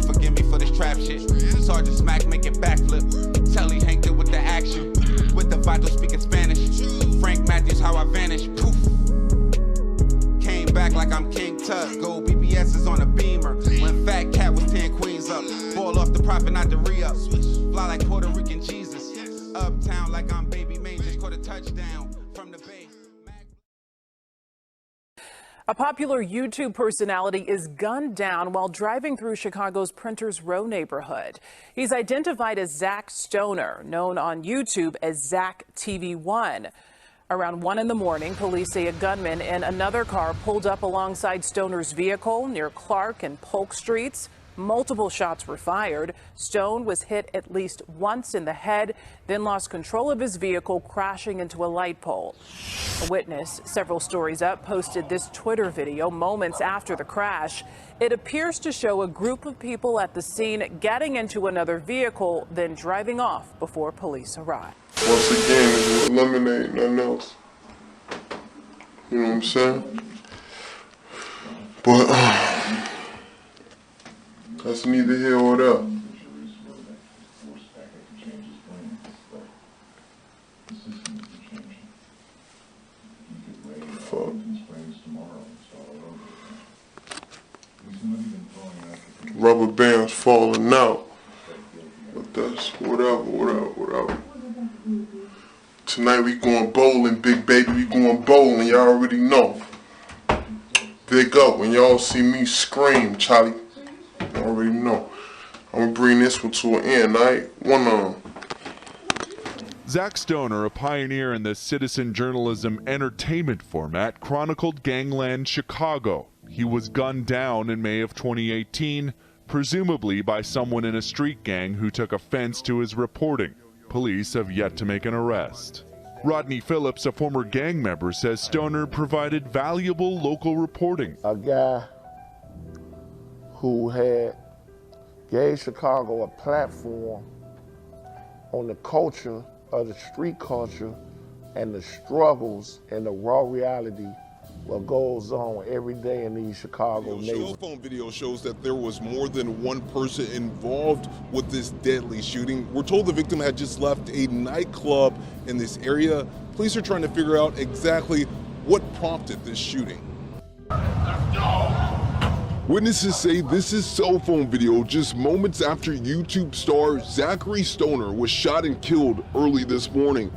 Lord forgive me for this trap shit. Sergeant Smack making backflip. Telly Hank did with the action. With the vital speaking Spanish. Frank Matthews, how I vanished. Poof. Came back like I'm King Tut. Gold BBS is on a beamer. When Fat Cat was 10 queens up. Ball off the profit, not the re-up. Fly like Puerto Rican Jesus. Uptown like I'm Baby May. Just caught a touchdown from the bay. A popular YouTube personality is gunned down while driving through Chicago's Printers Row neighborhood. He's identified as Zack Stoner, known on YouTube as ZackTV1. Around 1 in the morning, police say a gunman in another car pulled up alongside Stoner's vehicle near Clark and Polk Streets. Multiple shots were fired. Stone was hit at least once in the head, then lost control of his vehicle, crashing into a light pole. A witness, several stories up, posted this Twitter video moments after the crash. It appears to show a group of people at the scene getting into another vehicle, then driving off before police arrive. Once again, it's eliminate nothing else. You know what I'm saying? But that's neither here or there. Fuck. Rubber bands falling out. But that's whatever. Tonight we going bowling, big baby. We going bowling. Y'all already know. Big up when y'all see me scream, Charlie. I already know. I'm gonna bring this one to an end, alright? One on. Zack Stoner, a pioneer in the citizen journalism entertainment format, chronicled gangland Chicago. He was gunned down in May of 2018, presumably by someone in a street gang who took offense to his reporting. Police have yet to make an arrest. Rodney Phillips, a former gang member, says Stoner provided valuable local reporting. A guy who gave Chicago a platform on the culture of the street culture and the struggles and the raw reality what goes on every day in these Chicago neighborhoods. Cell phone video shows that there was more than one person involved with this deadly shooting. We're told the victim had just left a nightclub in this area. Police are trying to figure out exactly what prompted this shooting. Witnesses say this is cell phone video just moments after YouTube star Zachary Stoner was shot and killed early this morning.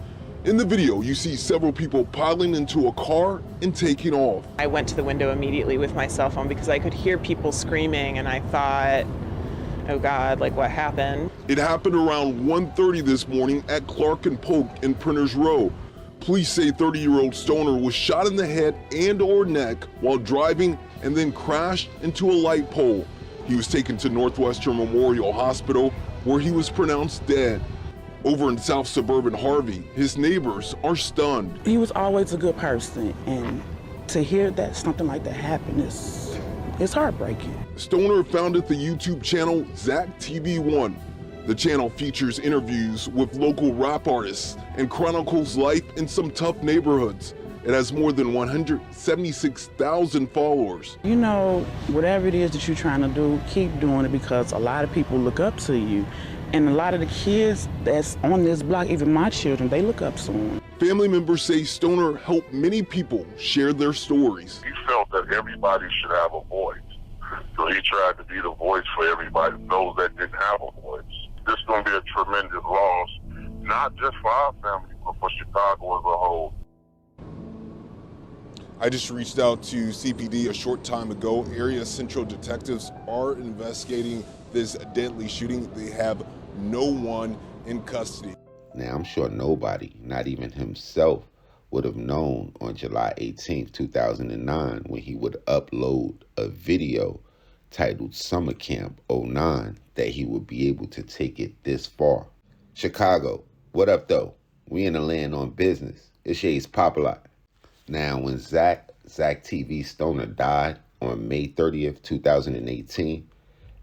In the video, you see several people piling into a car and taking off. I went to the window immediately with my cell phone because I could hear people screaming and I thought, oh God, like what happened? It happened around 1:30 this morning at Clark and Polk in Printers Row. Police say 30-year-old Stoner was shot in the head and or neck while driving and then crashed into a light pole. He was taken to Northwestern Memorial Hospital where he was pronounced dead. Over in South Suburban Harvey, his neighbors are stunned. He was always a good person, and to hear that something like that happen it's heartbreaking. Stoner founded the YouTube channel ZackTV1. The channel features interviews with local rap artists and chronicles life in some tough neighborhoods. It has more than 176,000 followers. You know, whatever it is that you're trying to do, keep doing it because a lot of people look up to you. And a lot of the kids that's on this block, even my children, they look up to him. Family members say Stoner helped many people share their stories. He felt that everybody should have a voice. So he tried to be the voice for everybody, those that didn't have a voice. This is going to be a tremendous loss, not just for our family, but for Chicago as a whole. I just reached out to CPD a short time ago. Area Central detectives are investigating this deadly shooting. They have no one in custody. Now, I'm sure nobody, not even himself, would have known on July 18th, 2009, when he would upload a video titled Summer Camp 09, that he would be able to take it this far. Chicago, what up though? We in the land on business. It's your Popalot. Now, when ZackTV Stoner died on May 30th, 2018,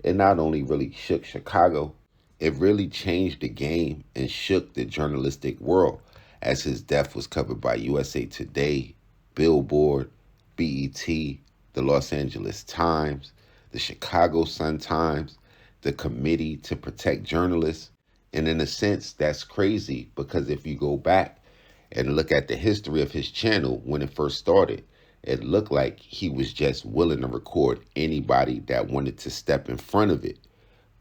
it not only really shook Chicago, it really changed the game and shook the journalistic world, as his death was covered by USA Today, Billboard, BET, the Los Angeles Times, the Chicago Sun-Times, the Committee to Protect Journalists. And in a sense, that's crazy because if you go back and look at the history of his channel when it first started, it looked like he was just willing to record anybody that wanted to step in front of it.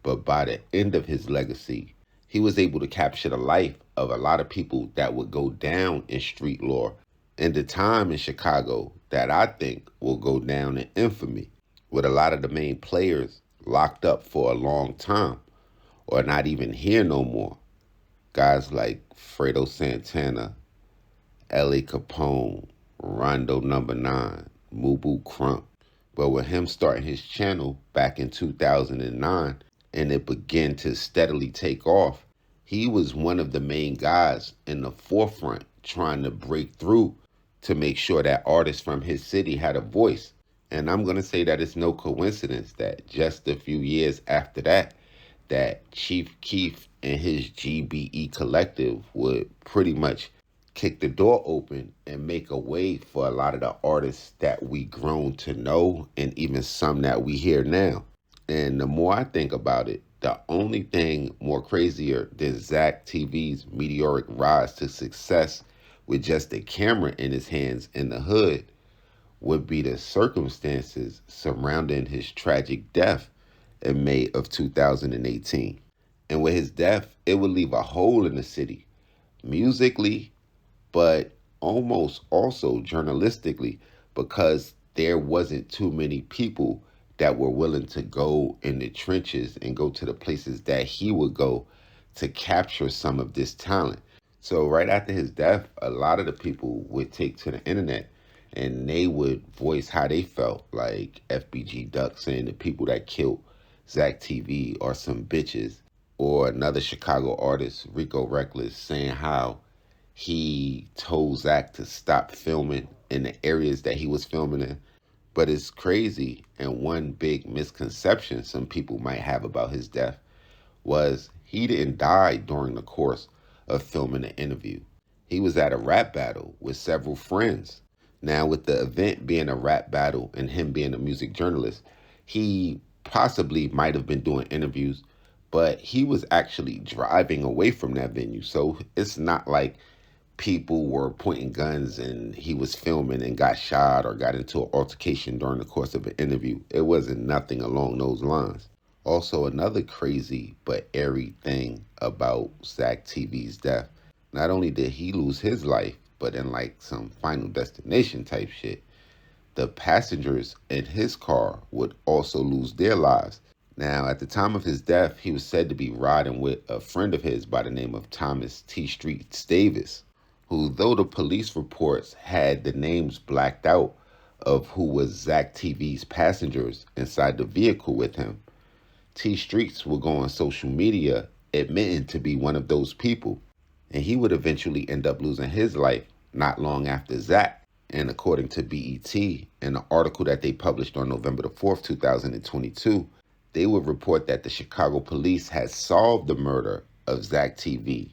But by the end of his legacy, he was able to capture the life of a lot of people that would go down in street lore and the time in Chicago that I think will go down in infamy, with a lot of the main players locked up for a long time or not even here no more. Guys like Fredo Santana, L.A. Capone, Rondo Number 9, MOBB Crump. But with him starting his channel back in 2009 and it began to steadily take off, he was one of the main guys in the forefront trying to break through to make sure that artists from his city had a voice. And I'm going to say that it's no coincidence that just a few years after that, that Chief Keef and his GBE collective would pretty much kick the door open and make a way for a lot of the artists that we grown to know and even some that we hear now. And the more I think about it, the only thing more crazier than ZackTV's meteoric rise to success with just a camera in his hands in the hood would be the circumstances surrounding his tragic death in May of 2018. And with his death, it would leave a hole in the city, musically, but almost also journalistically, because there wasn't too many people that were willing to go in the trenches and go to the places that he would go to capture some of this talent. So right after his death, a lot of the people would take to the internet and they would voice how they felt, like FBG Duck saying the people that killed ZackTV are some bitches, or another Chicago artist, Rico Reckless, saying how he told Zack to stop filming in the areas that he was filming in. But it's crazy, and one big misconception some people might have about his death was he didn't die during the course of filming the interview. He was at a rap battle with several friends. Now, with the event being a rap battle and him being a music journalist, he possibly might have been doing interviews, but he was actually driving away from that venue. So it's not like people were pointing guns and he was filming and got shot or got into an altercation during the course of an interview. It wasn't nothing along those lines. Also, another crazy but airy thing about ZackTV's death, not only did he lose his life, but in like some Final Destination type shit, the passengers in his car would also lose their lives. Now, at the time of his death, he was said to be riding with a friend of his by the name of Thomas T. Street Davis, who, though the police reports had the names blacked out of who was ZackTV's passengers inside the vehicle with him, T. Streets would go on social media admitting to be one of those people, and he would eventually end up losing his life not long after Zack. And according to BET, in an article that they published on November the 4th, 2022, they would report that the Chicago police had solved the murder of ZackTV,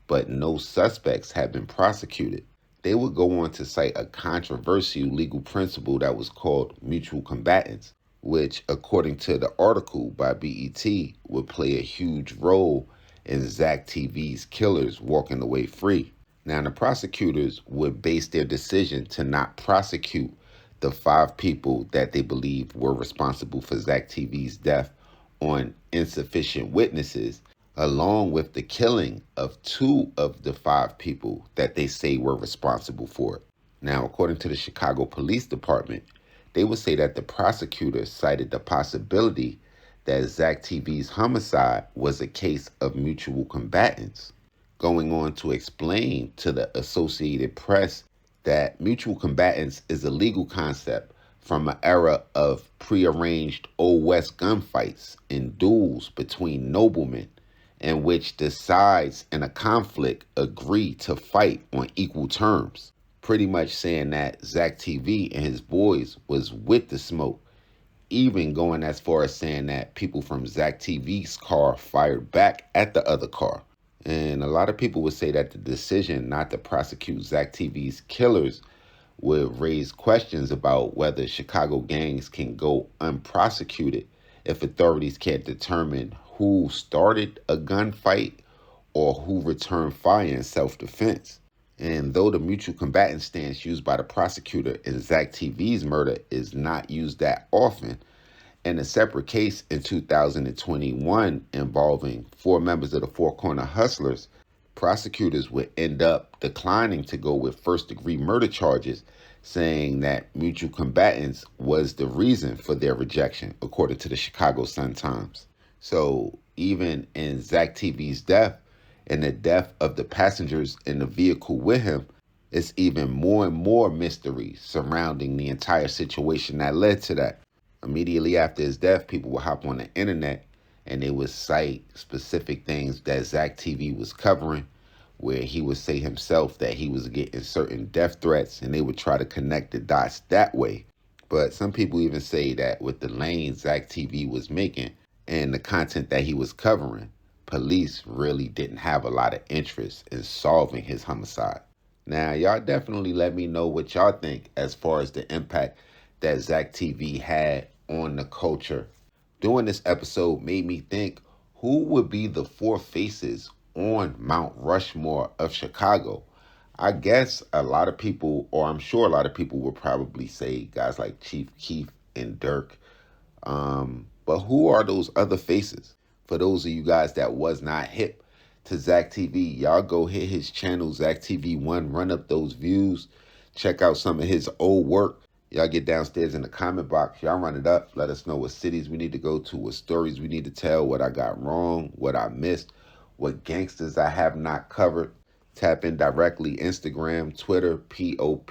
but no suspects had been prosecuted. They would go on to cite a controversial legal principle that was called mutual combatants, which, according to the article by BET, would play a huge role in ZackTV's killers walking away free. Now, the prosecutors would base their decision to not prosecute the 5 people that they believe were responsible for ZackTV's death on insufficient witnesses, along with the killing of 2 of the 5 people that they say were responsible for it. Now, according to the Chicago Police Department, they would say that the prosecutors cited the possibility that ZackTV's homicide was a case of mutual combatants, going on to explain to the Associated Press that mutual combatants is a legal concept from an era of prearranged Old West gunfights and duels between noblemen, in which the sides in a conflict agree to fight on equal terms. Pretty much saying that ZackTV and his boys was with the smoke, even going as far as saying that people from ZackTV's car fired back at the other car. And a lot of people would say that the decision not to prosecute ZackTV's killers would raise questions about whether Chicago gangs can go unprosecuted if authorities can't determine who started a gunfight or who returned fire in self-defense. And though the mutual combatant stance used by the prosecutor in ZackTV's murder is not used that often, in a separate case in 2021 involving 4 members of the Four Corner Hustlers, prosecutors would end up declining to go with first-degree murder charges, saying that mutual combatants was the reason for their rejection, according to the Chicago Sun-Times. So even in ZackTV's death and the death of the passengers in the vehicle with him, it's even more and more mystery surrounding the entire situation that led to that. Immediately after his death, people would hop on the internet and they would cite specific things that ZackTV was covering, where he would say himself that he was getting certain death threats, and they would try to connect the dots that way. But some people even say that with the lane ZackTV was making and the content that he was covering, police really didn't have a lot of interest in solving his homicide. Now, y'all definitely let me know what y'all think as far as the impact that ZackTV had on the culture. Doing this episode made me think, who would be the 4 faces on Mount Rushmore of Chicago? I guess a lot of people, or I'm sure a lot of people would probably say guys like Chief Keef and Dirk. But who are those other faces? For those of you guys that was not hip to ZackTV, y'all go hit his channel, ZackTV1, run up those views, check out some of his old work. Y'all get downstairs in the comment box, y'all run it up, let us know what cities we need to go to, what stories we need to tell, what I got wrong, what I missed, what gangsters I have not covered. Tap in directly, Instagram, Twitter, POP_A_LOT.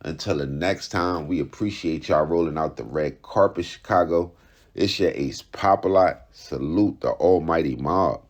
Until the next time, we appreciate y'all rolling out the red carpet, Chicago. It's your ace, Popalot. Salute the almighty mob.